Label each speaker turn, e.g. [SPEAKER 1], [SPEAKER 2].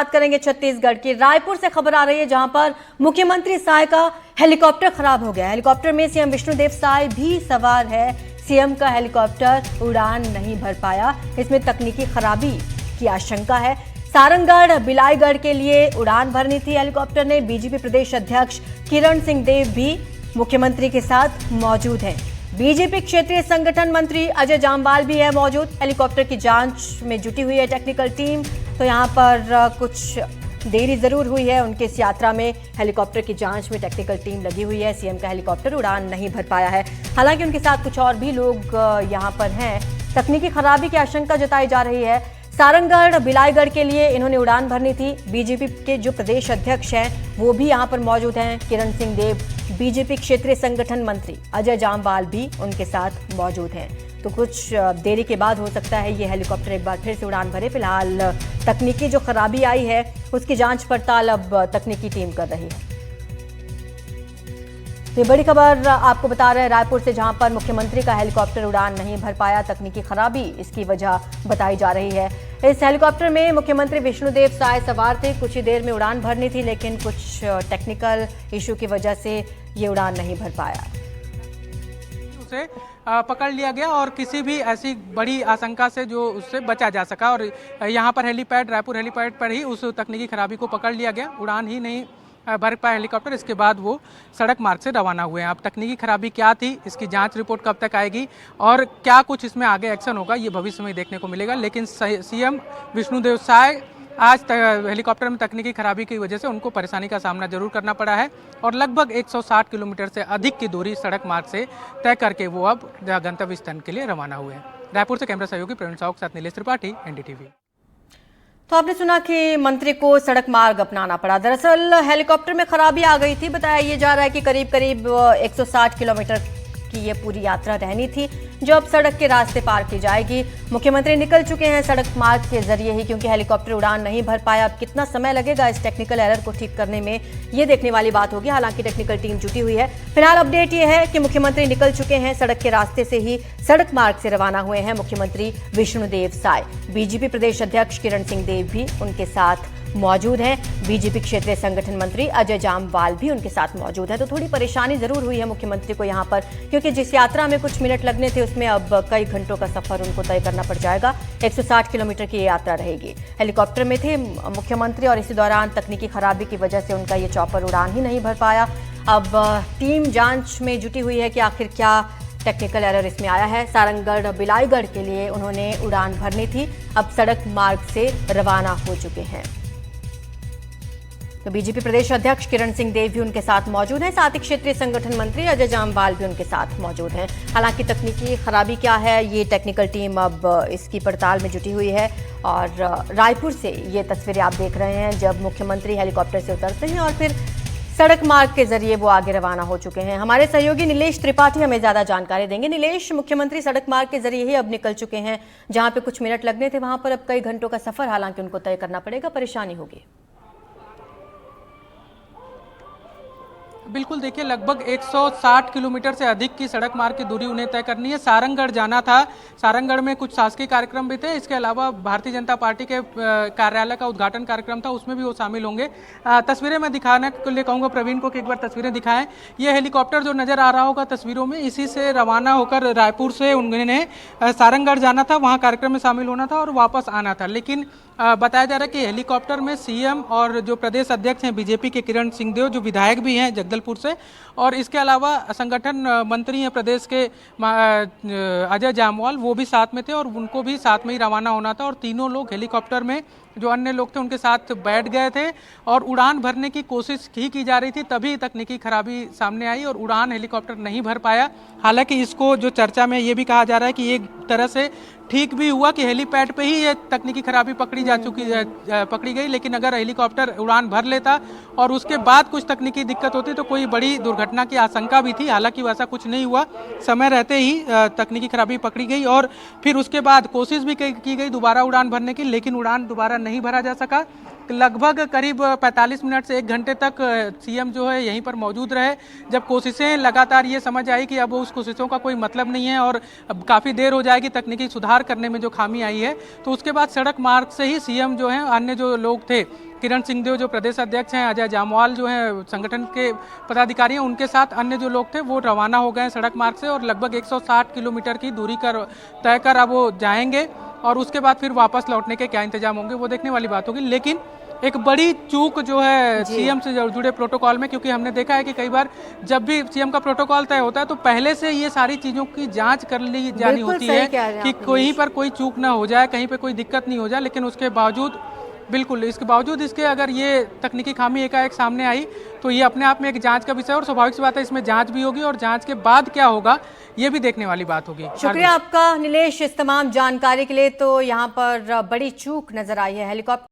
[SPEAKER 1] बात करेंगे छत्तीसगढ़ की। रायपुर से खबर आ रही है जहां पर मुख्यमंत्री साय का हेलीकॉप्टर खराब हो गया। हेलीकॉप्टर में सीएम विष्णुदेव साय भी सवार है। सीएम का हेलीकॉप्टर उड़ान नहीं भर पाया, इसमें तकनीकी खराबी की आशंका है। सारंगढ़ बिलाईगढ़ के लिए उड़ान भरनी थी हेलीकॉप्टर ने। बीजेपी प्रदेश अध्यक्ष किरण सिंह देव भी मुख्यमंत्री के साथ मौजूद हैं। बीजेपी क्षेत्रीय संगठन मंत्री अजय जामवाल भी है मौजूद। हेलीकॉप्टर की जांच में जुटी हुई है टेक्निकल टीम। तो यहां पर कुछ देरी जरूर हुई है उनकी इस यात्रा में। हेलीकॉप्टर की जांच में टेक्निकल टीम लगी हुई है। सीएम का हेलीकॉप्टर उड़ान नहीं भर पाया है। हालांकि उनके साथ कुछ और भी लोग यहां पर हैं। तकनीकी खराबी की आशंका जताई जा रही है। सारंगढ़ बिलाईगढ़ के लिए इन्होंने उड़ान भरनी थी। बीजेपी के जो प्रदेश अध्यक्ष हैं वो भी यहां पर मौजूद हैं, किरण सिंह देव। बीजेपी क्षेत्रीय संगठन मंत्री अजय जामवाल भी उनके साथ मौजूद हैं। तो कुछ देरी के बाद हो सकता है ये हेलीकॉप्टर एक बार फिर से उड़ान भरे। फिलहाल तकनीकी जो खराबी आई है उसकी जांच पड़ताल अब तकनीकी टीम कर रही है। ये बड़ी खबर आपको बता रहे हैं रायपुर से, जहां पर मुख्यमंत्री का हेलीकॉप्टर उड़ान नहीं भर पाया। तकनीकी खराबी इसकी वजह बताई जा रही है। इस हेलीकॉप्टर में मुख्यमंत्री विष्णुदेव साय सवार थे। कुछ ही देर में उड़ान भरनी थी, लेकिन कुछ टेक्निकल इशू की वजह से ये उड़ान नहीं भर पाया।
[SPEAKER 2] उसे पकड़ लिया गया और किसी भी ऐसी बड़ी आशंका से जो उससे बचा जा सका। और यहाँ पर हेलीपैड, रायपुर हेलीपैड पर ही उस तकनीकी खराबी को पकड़ लिया गया। उड़ान ही नहीं भर पाया हेलीकॉप्टर। इसके बाद वो सड़क मार्ग से रवाना हुए हैं। अब तकनीकी खराबी क्या थी, इसकी जांच रिपोर्ट कब तक आएगी और क्या कुछ इसमें आगे एक्शन होगा, ये भविष्य में देखने को मिलेगा। लेकिन सीएम विष्णुदेव साय आज हेलीकॉप्टर में तकनीकी खराबी की वजह से उनको परेशानी का सामना जरूर करना पड़ा है और लगभग 160 किलोमीटर से अधिक की दूरी सड़क मार्ग से तय करके वो अब गंतव्य स्थान के लिए रवाना हुए हैं। रायपुर से कैमरा सहयोगी प्रवीण साहू के साथ नीलेश त्रिपाठी, एनडीटीवी।
[SPEAKER 1] तो आपने सुना कि मंत्री को सड़क मार्ग अपनाना पड़ा। दरअसल हेलीकॉप्टर में खराबी आ गई थी। बताया ये जा रहा है कि करीब करीब 160 किलोमीटर की ये पूरी यात्रा रहनी थी, जो अब सड़क के रास्ते पार की जाएगी। मुख्यमंत्री निकल चुके हैं सड़क मार्ग के जरिए ही, क्योंकि हेलीकॉप्टर उड़ान नहीं भर पाया। अब कितना समय लगेगा इस टेक्निकल एरर को ठीक करने में, ये देखने वाली बात होगी। हालांकि टेक्निकल टीम जुटी हुई है। फिलहाल अपडेट ये है कि मुख्यमंत्री निकल चुके हैं सड़क के रास्ते से ही। सड़क मार्ग से रवाना हुए हैं मुख्यमंत्री विष्णुदेव साय। बीजेपी प्रदेश अध्यक्ष किरण सिंह देव भी उनके साथ मौजूद हैं। बीजेपी क्षेत्रीय संगठन मंत्री अजय जामवाल भी उनके साथ मौजूद है। तो थोड़ी परेशानी जरूर हुई है मुख्यमंत्री को यहाँ पर, क्योंकि जिस यात्रा में कुछ मिनट लगने थे उसमें अब कई घंटों का सफर उनको तय करना पड़ जाएगा। 160 किलोमीटर की ये यात्रा रहेगी। हेलीकॉप्टर में थे मुख्यमंत्री और इसी दौरान तकनीकी खराबी की वजह से उनका ये चॉपर उड़ान ही नहीं भर पाया। अब टीम जांच में जुटी हुई है कि आखिर क्या टेक्निकल एरर इसमें आया है। सारंगढ़ बिलाईगढ़ के लिए उन्होंने उड़ान भरनी थी, अब सड़क मार्ग से रवाना हो चुके हैं। तो बीजेपी प्रदेश अध्यक्ष किरण सिंह देव भी उनके साथ मौजूद हैं। साथ ही क्षेत्रीय संगठन मंत्री अजय जामवाल भी उनके साथ मौजूद हैं। हालांकि तकनीकी खराबी क्या है, ये टेक्निकल टीम अब इसकी पड़ताल में जुटी हुई है। और रायपुर से ये तस्वीरें आप देख रहे हैं जब मुख्यमंत्री हेलीकॉप्टर से उतरते हैं और फिर सड़क मार्ग के जरिए वो आगे रवाना हो चुके हैं। हमारे सहयोगी नीलेश त्रिपाठी हमें ज्यादा जानकारी देंगे। नीलेश, मुख्यमंत्री सड़क मार्ग के जरिए ही अब निकल चुके हैं। जहां पे कुछ मिनट लगने थे वहां पर अब कई घंटों का सफर हालांकि उनको तय करना पड़ेगा, परेशानी होगी।
[SPEAKER 2] बिल्कुल, देखिए लगभग 160 किलोमीटर से अधिक की सड़क मार्ग की दूरी उन्हें तय करनी है। सारंगढ़ जाना था, सारंगढ़ में कुछ शासकीय कार्यक्रम भी थे। इसके अलावा भारतीय जनता पार्टी के कार्यालय का उद्घाटन कार्यक्रम था, उसमें भी वो शामिल होंगे। तस्वीरें मैं दिखाने के लिए कहूँगा प्रवीण को कि एक बार तस्वीरें दिखाएं। ये हेलीकॉप्टर जो नज़र आ रहा होगा तस्वीरों में, इसी से रवाना होकर रायपुर से उन्होंने सारंगढ़ जाना था, वहाँ कार्यक्रम में शामिल होना था और वापस आना था। लेकिन बताया जा रहा है कि हेलीकॉप्टर में सीएम और जो प्रदेश अध्यक्ष हैं बीजेपी के किरण सिंह देव, जो विधायक भी हैं जगदलपुर से, और इसके अलावा संगठन मंत्री हैं प्रदेश के अजय जामवाल, वो भी साथ में थे और उनको भी साथ में ही रवाना होना था। और तीनों लोग हेलीकॉप्टर में, जो अन्य लोग थे उनके साथ बैठ गए थे और उड़ान भरने की कोशिश ही की जा रही थी। तभी तकनीकी खराबी सामने आई और उड़ान हेलीकॉप्टर नहीं भर पाया। हालांकि इसको जो चर्चा में ये भी कहा जा रहा है कि एक तरह से ठीक भी हुआ कि हेलीपैड पे ही ये तकनीकी खराबी पकड़ी गई। लेकिन अगर हेलीकॉप्टर उड़ान भर लेता और उसके बाद कुछ तकनीकी दिक्कत होती तो कोई बड़ी दुर्घटना की आशंका भी थी। हालांकि वैसा कुछ नहीं हुआ, समय रहते ही तकनीकी खराबी पकड़ी गई और फिर उसके बाद कोशिश भी की गई दोबारा उड़ान भरने की, लेकिन उड़ान दोबारा नहीं भरा जा सका। लगभग करीब 45 मिनट से 1 घंटे तक सीएम जो है यहीं पर मौजूद रहे। जब कोशिशें लगातार ये समझ आई कि अब उस कोशिशों का कोई मतलब नहीं है और अब काफ़ी देर हो जाएगी तकनीकी सुधार करने में जो खामी आई है, तो उसके बाद सड़क मार्ग से ही सीएम जो है अन्य जो लोग थे किरण सिंहदेव जो प्रदेश अध्यक्ष हैं, अजय जामवाल जो हैं संगठन के पदाधिकारी हैं, उनके साथ अन्य जो लोग थे वो रवाना हो गए हैं सड़क मार्ग से और लगभग 160 किलोमीटर की दूरी तय कर अब वो जाएंगे और उसके बाद फिर वापस लौटने के क्या इंतजाम होंगे वो देखने वाली बात होगी। लेकिन एक बड़ी चूक जो है सीएम से जुड़े प्रोटोकॉल में, क्योंकि हमने देखा है कि कई बार जब भी सीएम का प्रोटोकॉल तय होता है तो पहले से ये सारी चीज़ों की जांच कर ली जानी होती है कि कहीं पर कोई चूक ना हो जाए, कहीं पर कोई दिक्कत नहीं हो जाए। लेकिन उसके बावजूद इसके बावजूद इसके अगर ये तकनीकी खामी एकाएक सामने आई तो ये अपने आप में एक जांच का विषय और स्वाभाविक सी बात है इसमें जांच भी होगी और जांच के बाद क्या होगा ये भी देखने वाली बात होगी।
[SPEAKER 1] शुक्रिया आपका नीलेश इस तमाम जानकारी के लिए। तो यहाँ पर बड़ी चूक नजर आई है। हेलीकॉप्टर